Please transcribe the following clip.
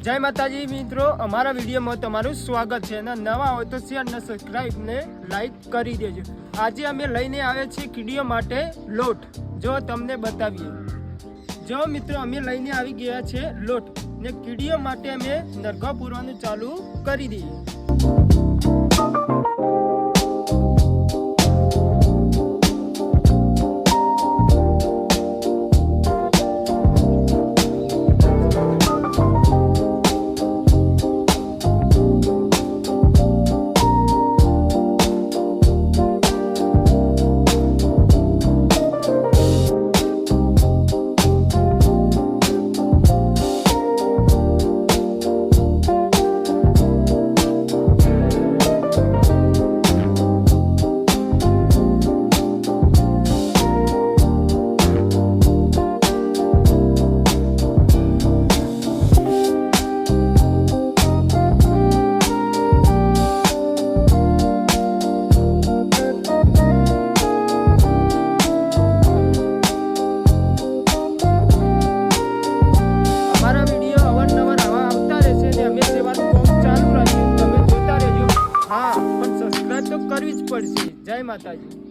જય માતાજી મિત્રો, અમારા વિડીયોમાં તમારું સ્વાગત છે અને નવા હોય તો શેર અને સબસ્ક્રાઇબ ને લાઈક કરી દેજો। આજે અમે લઈને આવ્યા છીએ કીડીઓ માટે લોટ, જો તમને બતાવીએ। જો મિત્રો અમે લઈને આવી ગયા છે લોટ ને કીડીઓ માટે અમે નરગા પૂરવાનું ચાલુ કરી દઈએ। કરવી જ પડશે। જય માતાજી।